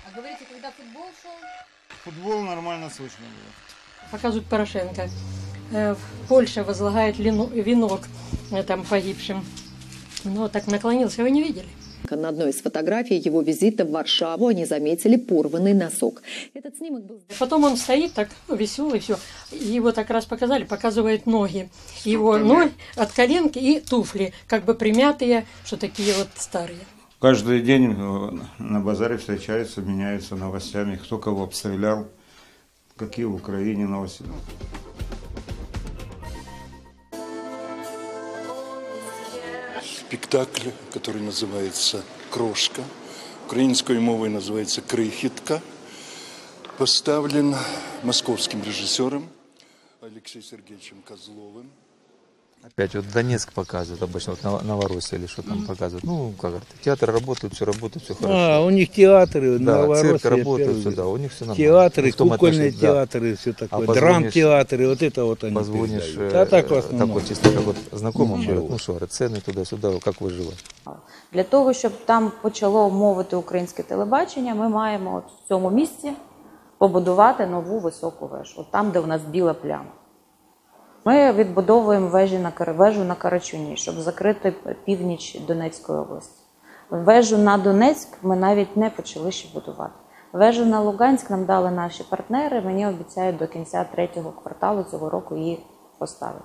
А говорите, когда футбол шел? Футбол нормально слышно было. Показывают Порошенко. Польша возлагает венок там погибшим. Ну, так наклонился, вы не видели? На одной из фотографий его визита в Варшаву они заметили порванный носок. Этот снимок был... Потом он стоит так, веселый, все. Его так раз показали, показывает ноги. Его ноги от коленки и туфли, как бы примятые, что такие вот старые. Каждый день на базаре встречаются, меняются новостями, кто кого обстрелял, какие в Украине новости. Спектакль, который называется «Крошка», украинской мовой называется «Крихітка», поставлен московским режиссером Алексеем Сергеевичем Козловым. Опять вот Донецк показывают обычно, вот Новороссия или что там показывают. Ну, как это, театр работает, все хорошо. У них театры, да, Новороссия. цирк работает, все, да, у них все нормально. Театры, ну, кукольные театры, все такое, драм-театры, вот это вот они позвонишь, так в основном. такой чисто как вот знакомым, говорят, ну що, ціни туди-сюди, як виживати. Для того, щоб там почало мовити українське телебачення, ми маємо от в цьому місці побудувати нову високу вежу, от там, де у нас біла пляма. Ми відбудовуємо вежу на Карачуні, щоб закрити північ Донецької області. Вежу на Донецьк ми навіть не почали ще будувати. Вежу на Луганськ нам дали наші партнери, мені обіцяють до кінця 3-го кварталу цього року її поставити.